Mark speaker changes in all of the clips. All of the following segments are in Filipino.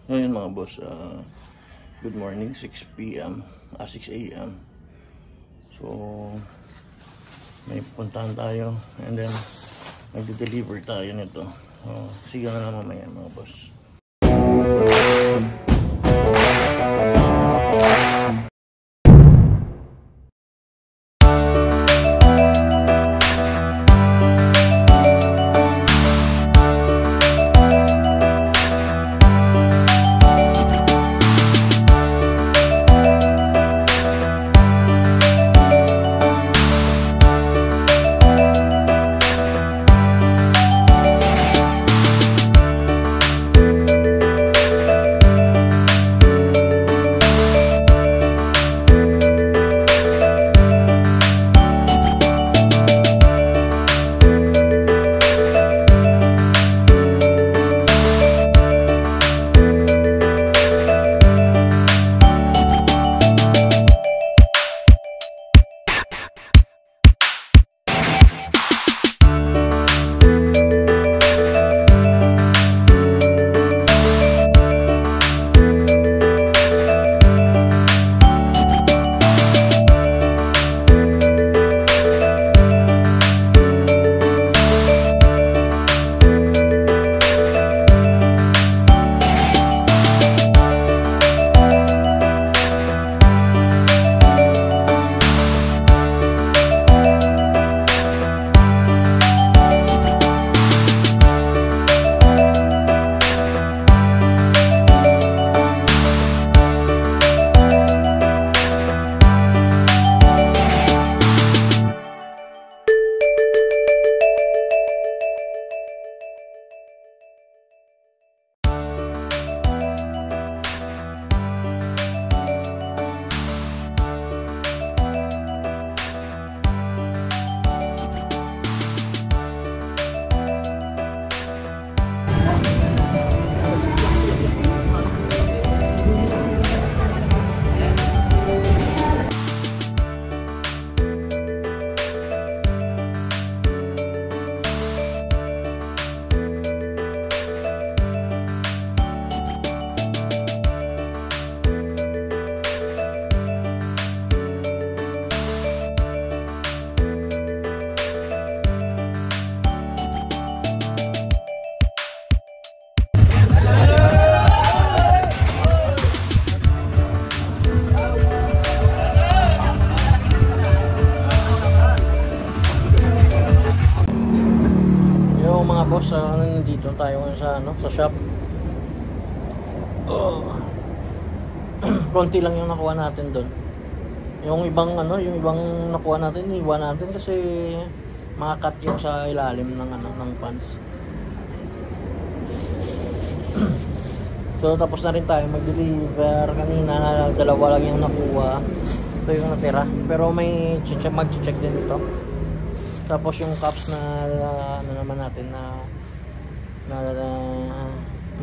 Speaker 1: Ngayon mga boss, good morning, 6 a.m. So, may puntahan tayo and then magde-deliver tayo nito. Sige na lang mamaya mga boss. Boss, nandito tayo sa shop. Konti lang yung nakuha natin doon. Yung ibang nakuha natin, iwan natin kasi makakat yung sa ilalim ng pants. So tapos na rin tayo mag-deliver kanina, dalawa lang yung nakuha. Ito yung natira, pero may mag-check din ito. Tapos yung cups na naman natin na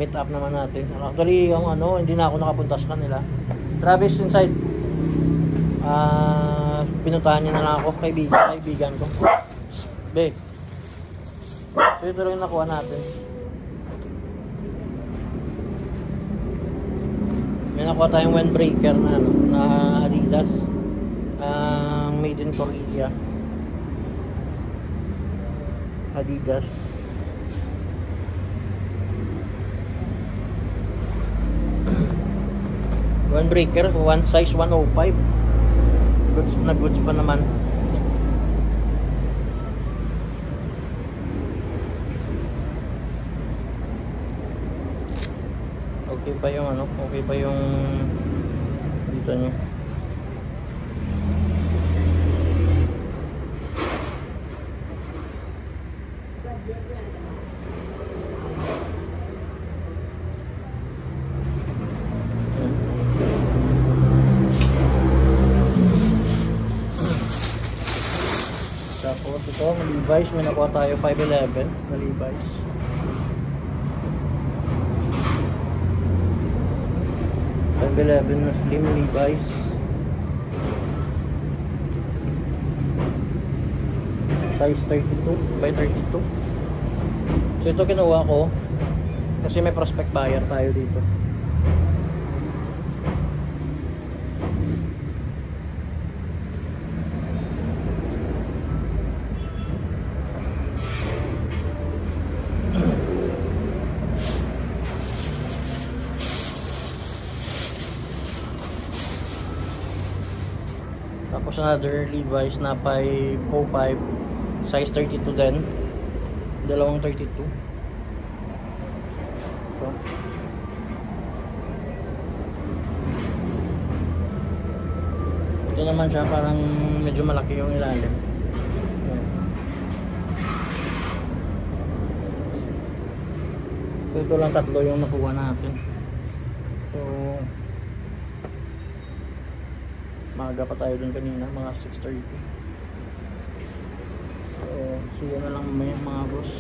Speaker 1: meet up naman natin. Actually yung hindi na ako nakapunta sa kanila. Travis inside. Pinuntahan niya na lang ako, kaibigan ko. Be. So ito lang yung nakuha natin. May nakuha tayong windbreaker na Adidas. Made in Korea. Adidas. Windbreaker, size 105. Goods pa naman. Okay pa yung dito niya. Tapos ito, Levi's, may nakuha tayo 511 na Levi's. na slim Levi's. Size 32 by 32. So ito kinuha ko kasi may prospect buyer tayo dito. Tapos another Levi's na 505, size 32 din. Dalawang 32. So, ito naman siya, parang medyo malaki yung ilalim. So, ito lang tatlo yung nakuha natin. So, maaga pa tayo dun kanina, mga 6:30. So, see you na lang mamaya mga boss.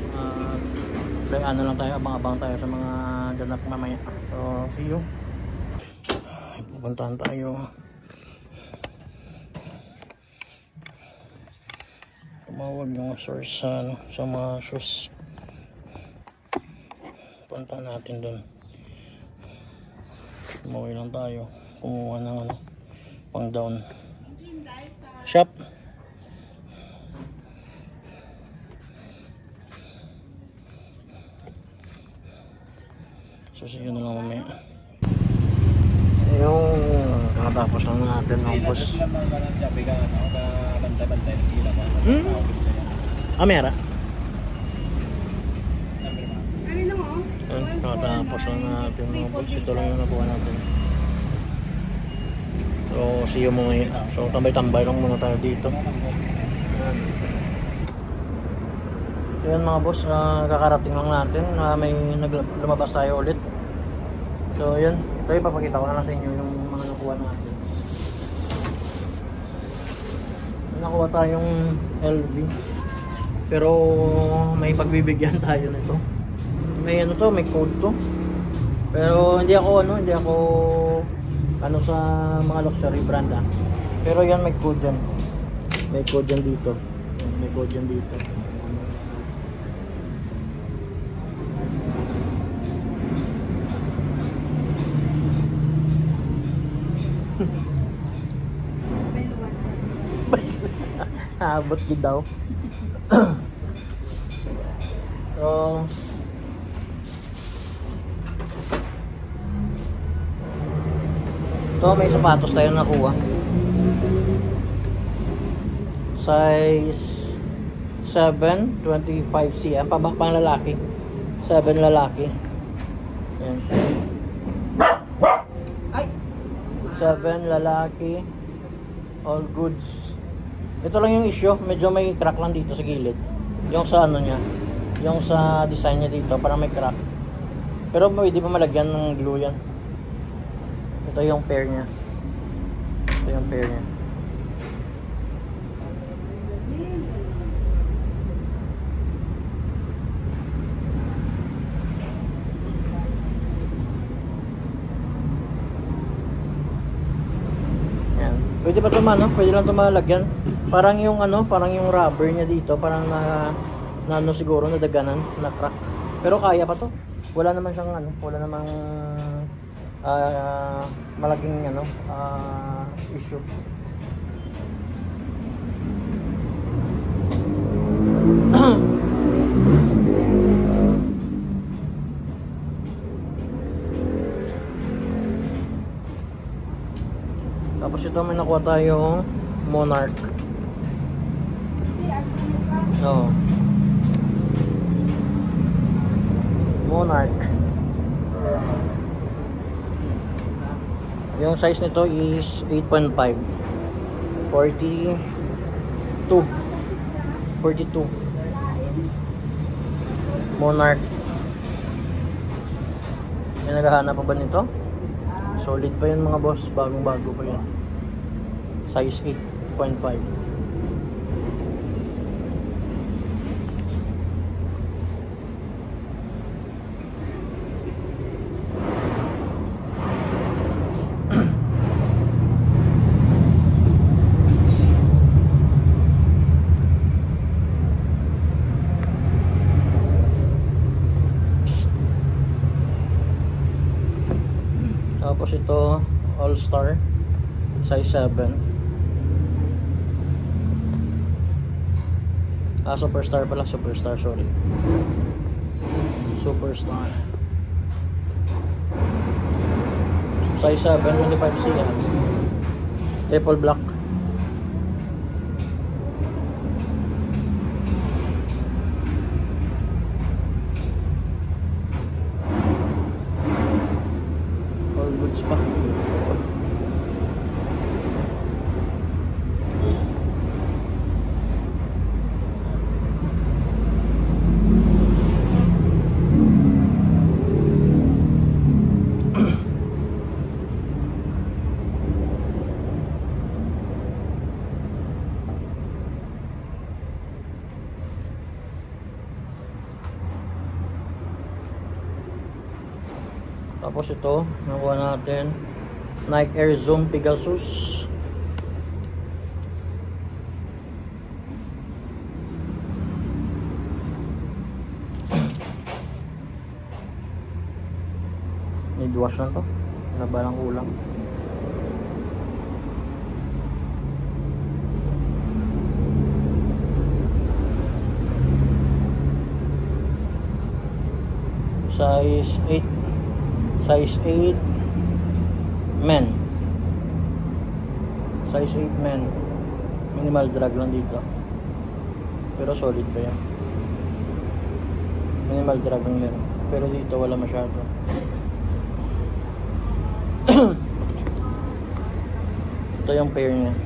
Speaker 1: Ano lang tayo, abang-abang tayo sa mga ganap mamaya. So, see you. Pupuntahan tayo. Tumawag yung source sa mga shoes. Punta natin doon. Umuwi lang tayo. Kumuha ng pang down shop. So sige na lang mamaya. Yung kakatapos lang natin ng boss. Mera. Kakatapos lang natin ng boss. Ito lang yung nakuha natin. So see you mga. So tambay-tambay lang muna tayo dito. So yan mga boss, kakarating lang natin. May lumabas tayo ulit. So yan, ito ipapakita ko na lang sa inyo yung mga nakuha natin. Nakuha tayong LV, pero may pagbibigyan tayo nito. May ano to, may code to. Pero hindi ako sa mga luxury brand Pero yan, may code dyan. May code dyan dito. May code dyan dito. Abot din daw. So ito, may sapatos tayo nakuha. Size 7, 25 cm. Pang lalaki. 7 lalaki. Ayan. 7 lalaki. All goods. Ito lang yung issue. Medyo may crack lang dito sa gilid. Yung sa ano niya. Yung sa design niya dito. Parang may crack. Pero pwede pa malagyan ng glue yan. Ito yung pair niya. Ito yung pair niya. Yan. Pwede pa ito pwede lang ito malagyan. Parang yung parang yung rubber niya dito, parang na siguro nadaganan, na crack. Pero kaya pa to. Wala naman siyang wala namang malaking issue. Tapos ito, may nakuha tayong Monarch. Oh. Monarch. Yung size nito is 8.5. 42. Monarch. May naghahanap pa ba nito? Solid pa yun mga boss. Bagong-bago pa yun. Size 8.5. Tapos ito, All Star, size 7. Superstar pala, Superstar, sorry. Superstar. Size 7, 25 cm. Triple black. Tapos ito, nakuha natin Nike Air Zoom Pegasus. Need wash na to. Nabalang kulang. Size 8 men. Size 8 men. Minimal drag lang dito. Pero solid pa yan. Minimal drag lang yan. Pero dito wala masyado. Ito yung pair niya.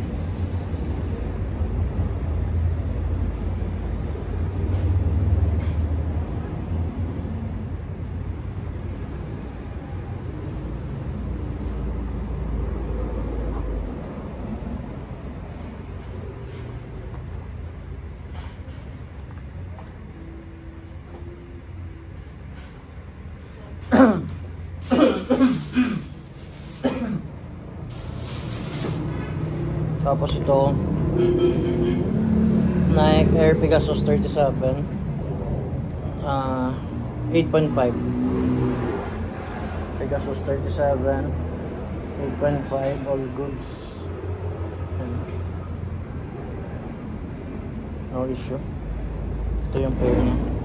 Speaker 1: Tapos ito Nike Air Pegasus 37 8.5 Pegasus 37 8.5 all goods. No issue. Ito yung pair niya.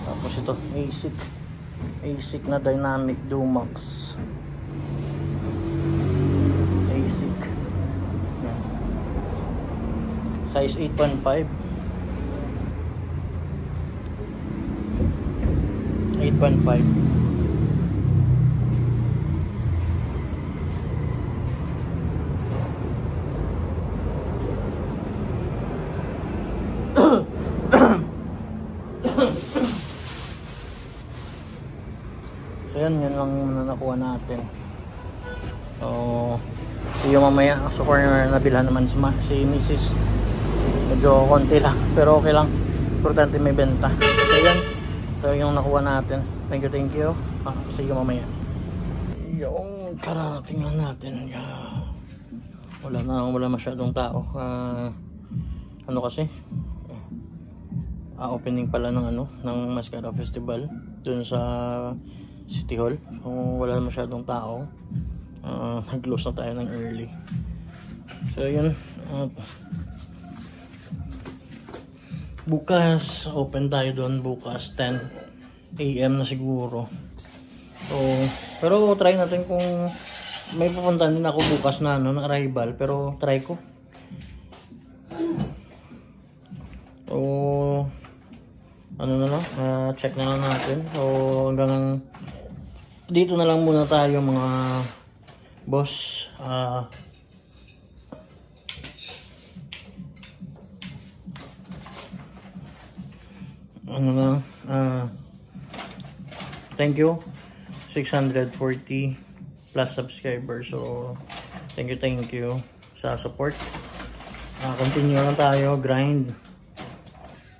Speaker 1: Tapos ito ASIC na Dynamic Dumax. ASIC size 8.5 So yan lang muna nakuha natin. So see you mamaya. So far nabilhan naman si Mrs. Medyo konti lang pero okay lang. Importante may benta. So yan, ito yung nakuha natin. Thank you. See you mamaya. Yung kararating lang natin. Wala masyadong tao. Ano kasi opening pala ng Mascara Festival dun sa City Hall. Kung wala masyadong tao, nag-close na tayo ng early. So yun, bukas open tayo doon, bukas 10 AM na siguro. So pero try natin kung may pupuntahan din ako bukas na na arrival, pero try ko. So check na lang natin. So hanggang dito na lang muna tayo mga boss. Thank you 640 plus subscribers. So thank you sa support. Continue lang tayo, grind.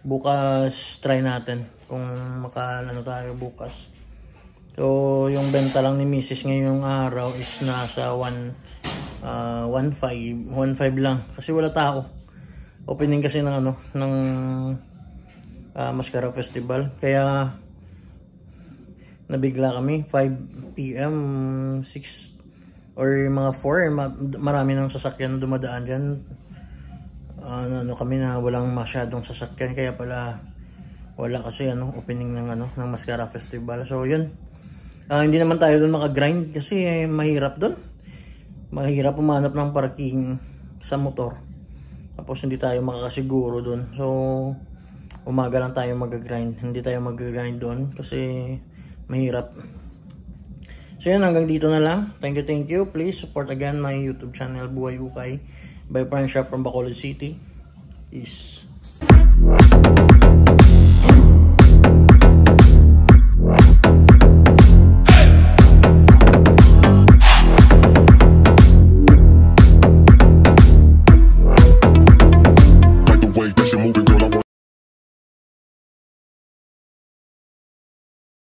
Speaker 1: Bukas try natin kung tayo bukas. So ng benta lang ni Mrs. ngayong araw is nasa 1.5 lang kasi wala tao. Opening kasi ng Mascara Festival, kaya nabigla kami 5 PM 6 or mga 4 marami ng sasakyan na dumadaan dyan. Kami na walang masyadong sasakyan, kaya pala wala kasi opening ng Mascara Festival. So yun, hindi naman tayo doon maka-grind kasi mahirap doon. mahirap pumanap ng parking sa motor. Tapos hindi tayo makakasiguro doon. So umaga lang tayo mag-grind. Hindi tayo mag-grind doon kasi mahirap. So yun, hanggang dito na lang. Thank you. Please support again my YouTube channel, Buhay Ukay by Friend Shop from Bacolod City. Peace.